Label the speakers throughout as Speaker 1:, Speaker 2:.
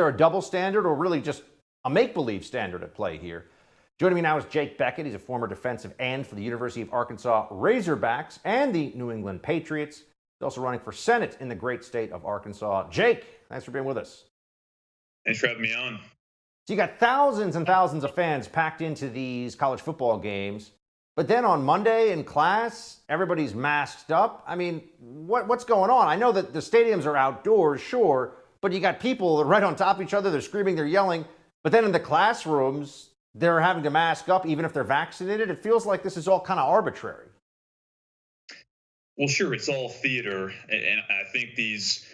Speaker 1: there a double standard or really just a make-believe standard at play here? Joining me now is Jake Bequette. He's a former defensive end for the University of Arkansas Razorbacks and the New England Patriots. He's also running for Senate in the great state of Arkansas. Jake, thanks for being with us.
Speaker 2: Thanks for having me on.
Speaker 1: So you got thousands and thousands of fans packed into these college football games, but then on Monday in class, everybody's masked up. I mean, what's going on? I know that the stadiums are outdoors, sure, but you got people right on top of each other. They're screaming, they're yelling. But then in the classrooms, they're having to mask up even if they're vaccinated. It feels like this is all kind of arbitrary.
Speaker 2: Well, sure, it's all theater, and I think these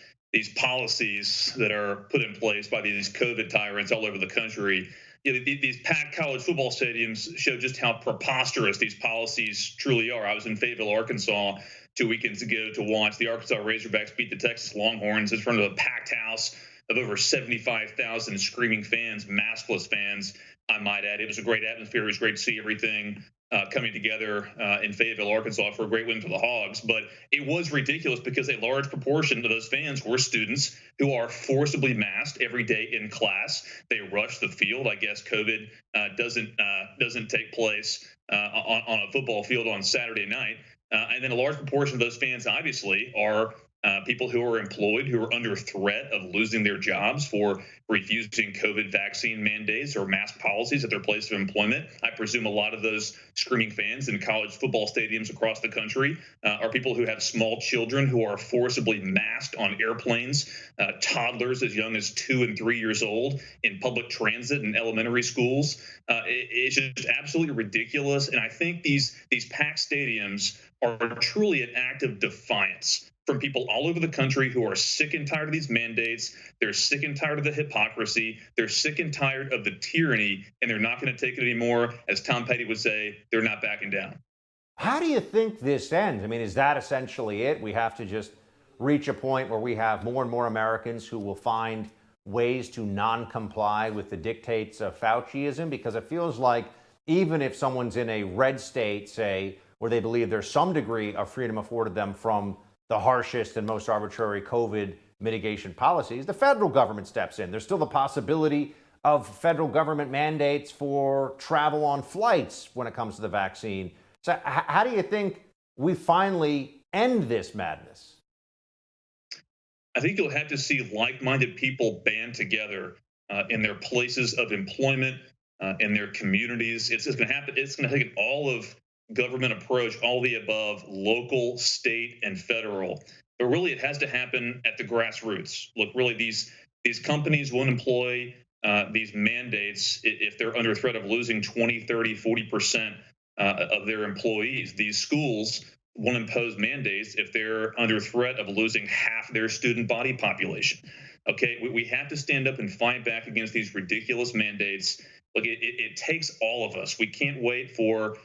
Speaker 2: policies that are put in place by these COVID tyrants all over the country, these packed college football stadiums show just how preposterous these policies truly are. I was in Fayetteville, Arkansas 2 weekends ago to watch the Arkansas Razorbacks beat the Texas Longhorns in front of a packed house of over 75,000 screaming fans, maskless fans, I might add. It was a great atmosphere. It was great to see everything coming together in Fayetteville, Arkansas for a great win for the Hogs. But it was ridiculous because a large proportion of those fans were students who are forcibly masked every day in class. They rush the field. I guess COVID doesn't take place on a football field on Saturday night. And then a large proportion of those fans, obviously, are people who are employed, who are under threat of losing their jobs for refusing COVID vaccine mandates or mask policies at their place of employment. I presume a lot of those screaming fans in college football stadiums across the country are people who have small children who are forcibly masked on airplanes, toddlers as young as 2 and 3 years old in public transit and elementary schools. It's just absolutely ridiculous. And I think these packed stadiums are truly an act of defiance from people all over the country who are sick and tired of these mandates. They're sick and tired of the hypocrisy. They're sick and tired of the tyranny, and they're not going to take it anymore. As Tom Petty would say, they're not backing down.
Speaker 1: How do you think this ends? I mean, is that essentially it? We have to just reach a point where we have more and more Americans who will find ways to non-comply with the dictates of Fauciism? Because it feels like even if someone's in a red state, say, where they believe there's some degree of freedom afforded them from the harshest and most arbitrary COVID mitigation policies, the federal government steps in. There's still the possibility of federal government mandates for travel on flights when it comes to the vaccine. So how do you think we finally end this madness?
Speaker 2: I think you'll have to see like-minded people band together in their places of employment, in their communities. It's going to happen. It's going to take an all-of government approach, all the above, local, state, and federal. But really, it has to happen at the grassroots. Look, really, these companies won't employ these mandates if they're under threat of losing 20, 30, 40% of their employees. These schools won't impose mandates if they're under threat of losing half their student body population. Okay, we have to stand up and fight back against these ridiculous mandates. Look, it takes all of us. We can't wait for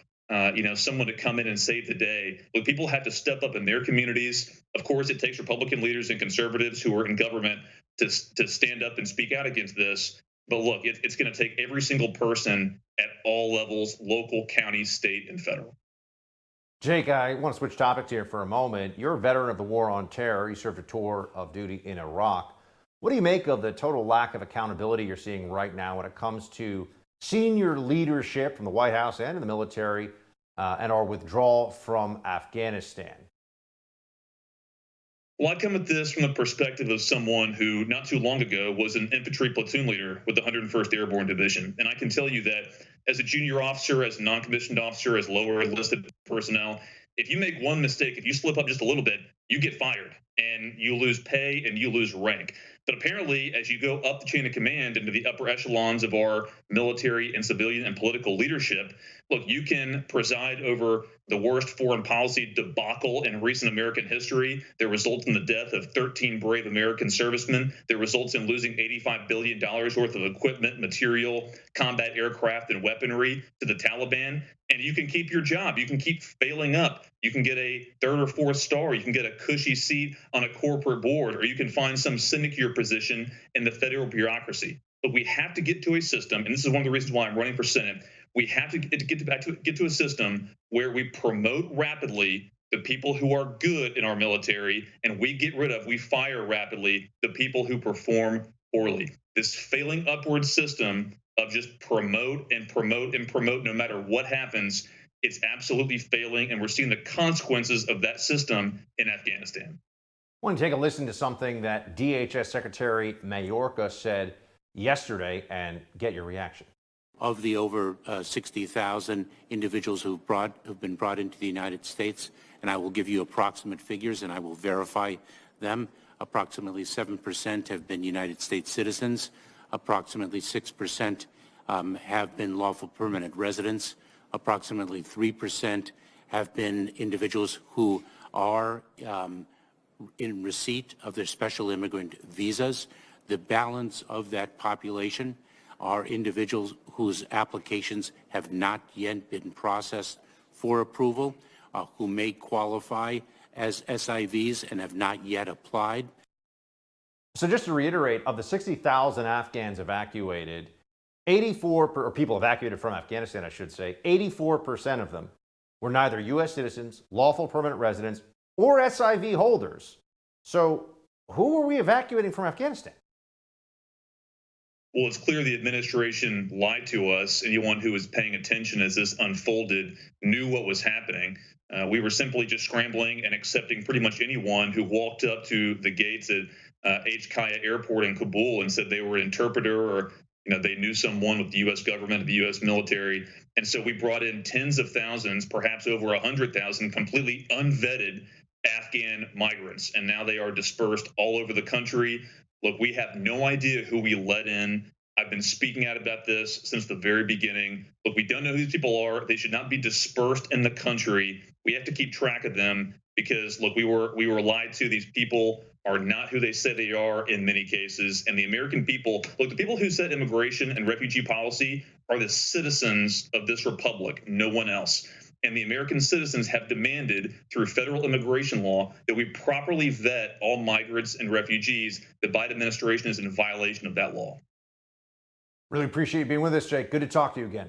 Speaker 2: someone to come in and save the day. Look, people have to step up in their communities. Of course, it takes Republican leaders and conservatives who are in government to stand up and speak out against this. But look, it's going to take every single person at all levels, local, county, state, and federal.
Speaker 1: Jake, I want to switch topics here for a moment. You're a veteran of the war on terror. You served a tour of duty in Iraq. What do you make of the total lack of accountability you're seeing right now when it comes to senior leadership from the White House and in the military and our withdrawal from Afghanistan?
Speaker 2: Well, I come at this from the perspective of someone who not too long ago was an infantry platoon leader with the 101st Airborne Division. And I can tell you that as a junior officer, as a non-commissioned officer, as lower enlisted personnel, if you make one mistake, if you slip up just a little bit, you get fired and you lose pay and you lose rank. But apparently, as you go up the chain of command into the upper echelons of our military and civilian and political leadership, look, you can preside over the worst foreign policy debacle in recent American history that results in the death of 13 brave American servicemen, that results in losing $85 billion worth of equipment, material, combat aircraft, and weaponry to the Taliban. And you can keep your job. You can keep failing up. You can get a 3rd or 4th star. You can get a cushy seat on a corporate board, or you can find some sinecure position in the federal bureaucracy. But we have to get to a system, and this is one of the reasons why I'm running for Senate. We have to get to a system where we promote rapidly the people who are good in our military, and we fire rapidly the people who perform poorly. This failing upward system of just promote and promote and promote no matter what happens, it's absolutely failing. And we're seeing the consequences of that system in Afghanistan.
Speaker 1: I want to take a listen to something that DHS Secretary Mayorkas said yesterday and get your reaction.
Speaker 3: Of the over 60,000 individuals who've been brought into the United States, and I will give you approximate figures and I will verify them. Approximately 7% have been United States citizens. Approximately 6% have been lawful permanent residents. Approximately 3% have been individuals who are in receipt of their special immigrant visas. The balance of that population are individuals whose applications have not yet been processed for approval, who may qualify as SIVs and have not yet applied.
Speaker 1: So just to reiterate, of the 60,000 Afghans evacuated, or people evacuated from Afghanistan, I should say, 84% of them were neither U.S. citizens, lawful permanent residents, or SIV holders. So who are we evacuating from Afghanistan?
Speaker 2: Well, it's clear the administration lied to us. Anyone who was paying attention as this unfolded knew what was happening. We were simply just scrambling and accepting pretty much anyone who walked up to the gates at HKIA Airport in Kabul and said they were an interpreter or they knew someone with the U.S. government, the U.S. military. And so we brought in tens of thousands, perhaps over 100,000 completely unvetted Afghan migrants. And now they are dispersed all over the country. Look, we have no idea who we let in. I've been speaking out about this since the very beginning. Look, we don't know who these people are. They should not be dispersed in the country. We have to keep track of them because, look, we were lied to. These people are not who they say they are in many cases. And the American people, look, the people who set immigration and refugee policy are the citizens of this republic, no one else. And the American citizens have demanded through federal immigration law that we properly vet all migrants and refugees. The Biden administration is in violation of that law.
Speaker 1: Really appreciate you being with us, Jake. Good to talk to you again.